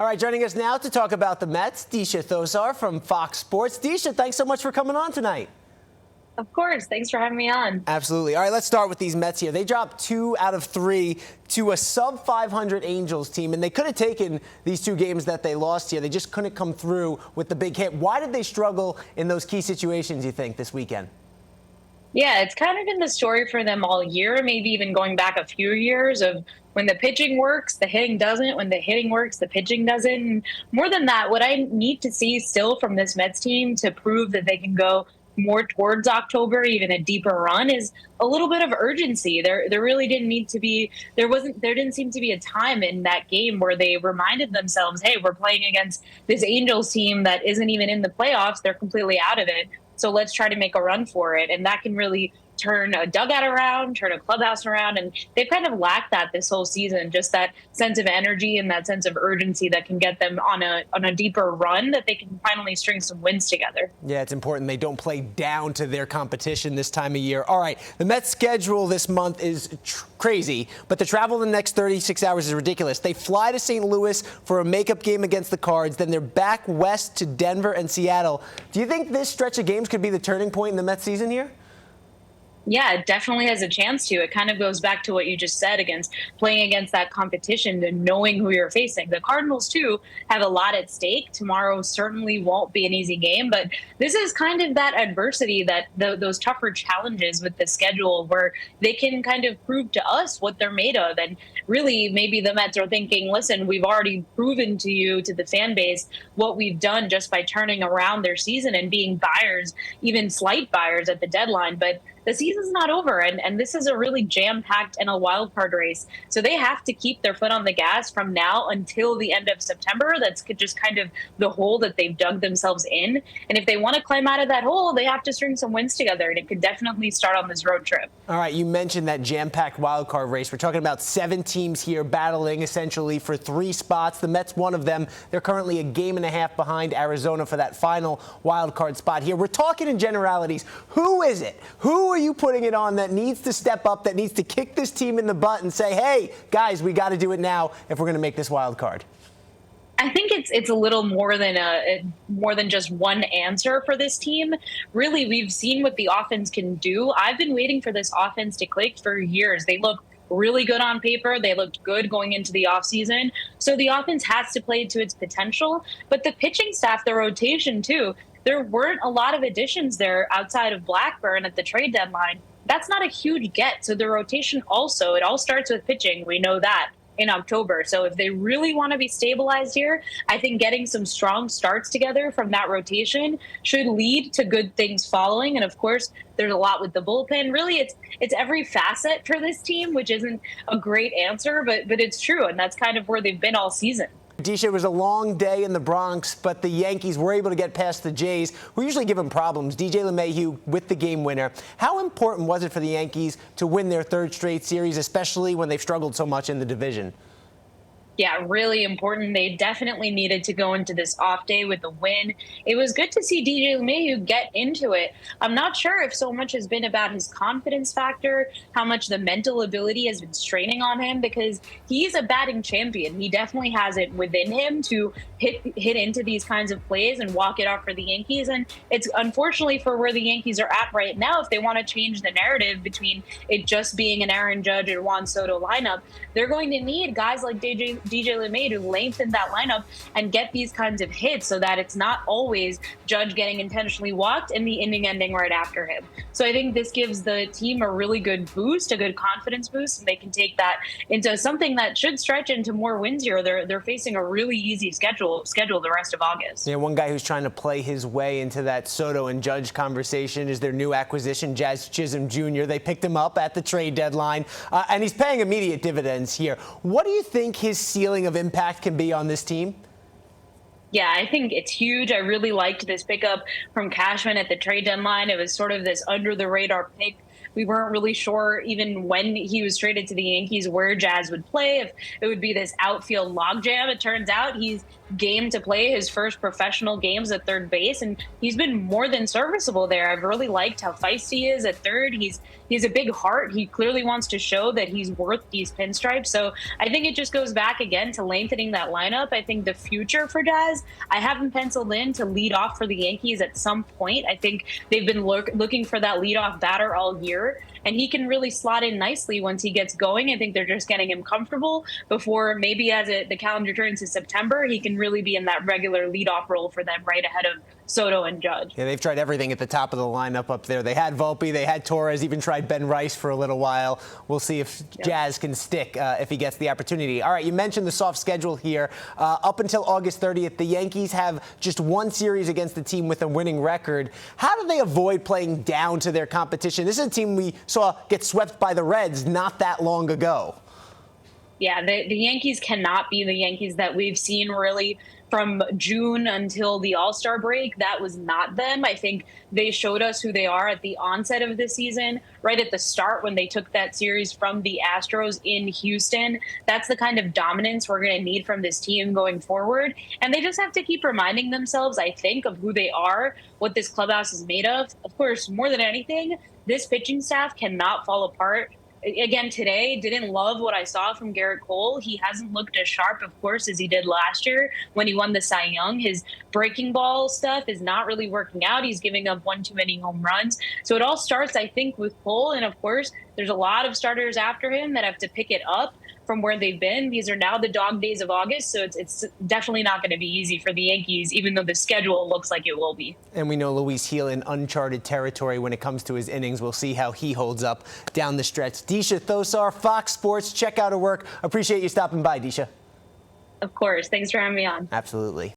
All right, joining us now to talk about the Mets, Deesha Thosar from Fox Sports. Deesha, thanks so much for coming on tonight. Of course. Thanks for having me on. Absolutely. All right, let's start with these Mets here. They dropped 2 out of 3 to a sub-500 Angels team, and they could have taken these 2 games that they lost here. They just couldn't come through with the big hit. Why did they struggle in those key situations, you think, this weekend? Yeah, it's kind of been the story for them all year, maybe even going back a few years of when the pitching works, the hitting doesn't. When the hitting works, the pitching doesn't. And more than that, what I need to see still from this Mets team to prove that they can go more towards October, even a deeper run, is a little bit of urgency. There really didn't need to be, there didn't seem to be a time in that game where they reminded themselves, hey, we're playing against this Angels team that isn't even in the playoffs. They're completely out of it. So let's try to make a run for it. And that can really turn a dugout around, turn a clubhouse around. And they've kind of lacked that this whole season, just that sense of energy and that sense of urgency that can get them on a deeper run, that they can finally string some wins together. Yeah, it's important they don't play down to their competition this time of year. All right, the Mets schedule this month is crazy, but the travel the next 36 hours is ridiculous. They fly to St. Louis for a makeup game against the Cards, then they're back west to Denver and Seattle. Do you think this stretch of games could be the turning point in the Mets season here? Yeah, it definitely has a chance to. It kind of goes back to what you just said playing against that competition and knowing who you're facing. The Cardinals, too, have a lot at stake. Tomorrow certainly won't be an easy game, but this is kind of that adversity, that those tougher challenges with the schedule where they can kind of prove to us what they're made of. And really, maybe the Mets are thinking, listen, we've already proven to you, to the fan base, what we've done just by turning around their season and being buyers, even slight buyers at the deadline. But the season's not over, and this is a really jam-packed and a wild card race. So they have to keep their foot on the gas from now until the end of September. That's just kind of the hole that they've dug themselves in. And if they want to climb out of that hole, they have to string some wins together, and it could definitely start on this road trip. All right, you mentioned that jam-packed wild card race. We're talking about 7 teams here battling essentially for 3 spots. The Mets, one of them. They're currently a game and a half behind Arizona for that final wild card spot here. We're talking in generalities. Who is it? Who are you putting it on that needs to step up, that needs to kick this team in the butt and say, hey, guys, we got to do it now if we're going to make this wild card? I think it's a little more than just one answer for this team. Really, we've seen what the offense can do. I've been waiting for this offense to click for years. They look really good on paper. They looked good going into the offseason. So the offense has to play to its potential. But the pitching staff, the rotation too, there weren't a lot of additions there outside of Blackburn at the trade deadline. That's not a huge get. So the rotation also, it all starts with pitching. We know that in October. So if they really want to be stabilized here, I think getting some strong starts together from that rotation should lead to good things following. And of course, there's a lot with the bullpen. Really, it's every facet for this team, which isn't a great answer, but it's true. And that's kind of where they've been all season. Deesha, it was a long day in the Bronx, but the Yankees were able to get past the Jays, who usually give them problems. DJ LeMahieu with the game winner. How important was it for the Yankees to win their 3rd straight series, especially when they've struggled so much in the division? Yeah, really important. They definitely needed to go into this off day with a win. It was good to see DJ LeMahieu get into it. I'm not sure if so much has been about his confidence factor, how much the mental ability has been straining on him, because he's a batting champion. He definitely has it within him to hit into these kinds of plays and walk it off for the Yankees. And it's unfortunately for where the Yankees are at right now, if they want to change the narrative between it just being an Aaron Judge or Juan Soto lineup, they're going to need guys like DJ LeMahieu to lengthen that lineup and get these kinds of hits so that it's not always Judge getting intentionally walked and the inning ending right after him. So I think this gives the team a really good boost, a good confidence boost, and they can take that into something that should stretch into more wins here. They're facing a really easy schedule the rest of August. Yeah, one guy who's trying to play his way into that Soto and Judge conversation is their new acquisition, Jazz Chisholm Jr. They picked him up at the trade deadline, and he's paying immediate dividends here. What do you think his ceiling of impact can be on this team? Yeah, I think it's huge. I really liked this pickup from Cashman at the trade deadline. It was sort of this under-the-radar pick. We weren't really sure even when he was traded to the Yankees where Jazz would play, if it would be this outfield logjam. It turns out he's game to play, his first professional games at third base, and he's been more than serviceable there. I've really liked how feisty he is at third. He's a big heart. He clearly wants to show that he's worth these pinstripes. So I think it just goes back again to lengthening that lineup. I think the future for Jazz, I have him penciled in to lead off for the Yankees at some point. I think they've been looking for that leadoff batter all year, and he can really slot in nicely once he gets going. I think they're just getting him comfortable before maybe as the calendar turns to September, he can really be in that regular leadoff role for them right ahead of Soto and Judge. Yeah, they've tried everything at the top of the lineup up there. They had Volpe, they had Torres, even tried Ben Rice for a little while. We'll see if Jazz can stick if he gets the opportunity. All right, you mentioned the soft schedule here. Up until August 30th, the Yankees have just one series against the team with a winning record. How do they avoid playing down to their competition? This is a team we saw get swept by the Reds not that long ago. Yeah, the Yankees cannot be the Yankees that we've seen really from June until the All-Star break. That was not them. I think they showed us who they are at the onset of the season, right at the start when they took that series from the Astros in Houston. That's the kind of dominance we're going to need from this team going forward. And they just have to keep reminding themselves, I think, of who they are, what this clubhouse is made of. Of course, more than anything, this pitching staff cannot fall apart. Again, today, didn't love what I saw from Garrett Cole. He hasn't looked as sharp, of course, as he did last year when he won the Cy Young. His breaking ball stuff is not really working out. He's giving up one too many home runs. So it all starts, I think, with Cole. And of course, there's a lot of starters after him that have to pick it up from where they've been. These are now the dog days of August, so it's definitely not going to be easy for the Yankees, even though the schedule looks like it will be. And we know Luis Gil in uncharted territory when it comes to his innings. We'll see how he holds up down the stretch. Deesha Thosar, Fox Sports. Check out her work. Appreciate you stopping by, Deesha. Of course. Thanks for having me on. Absolutely.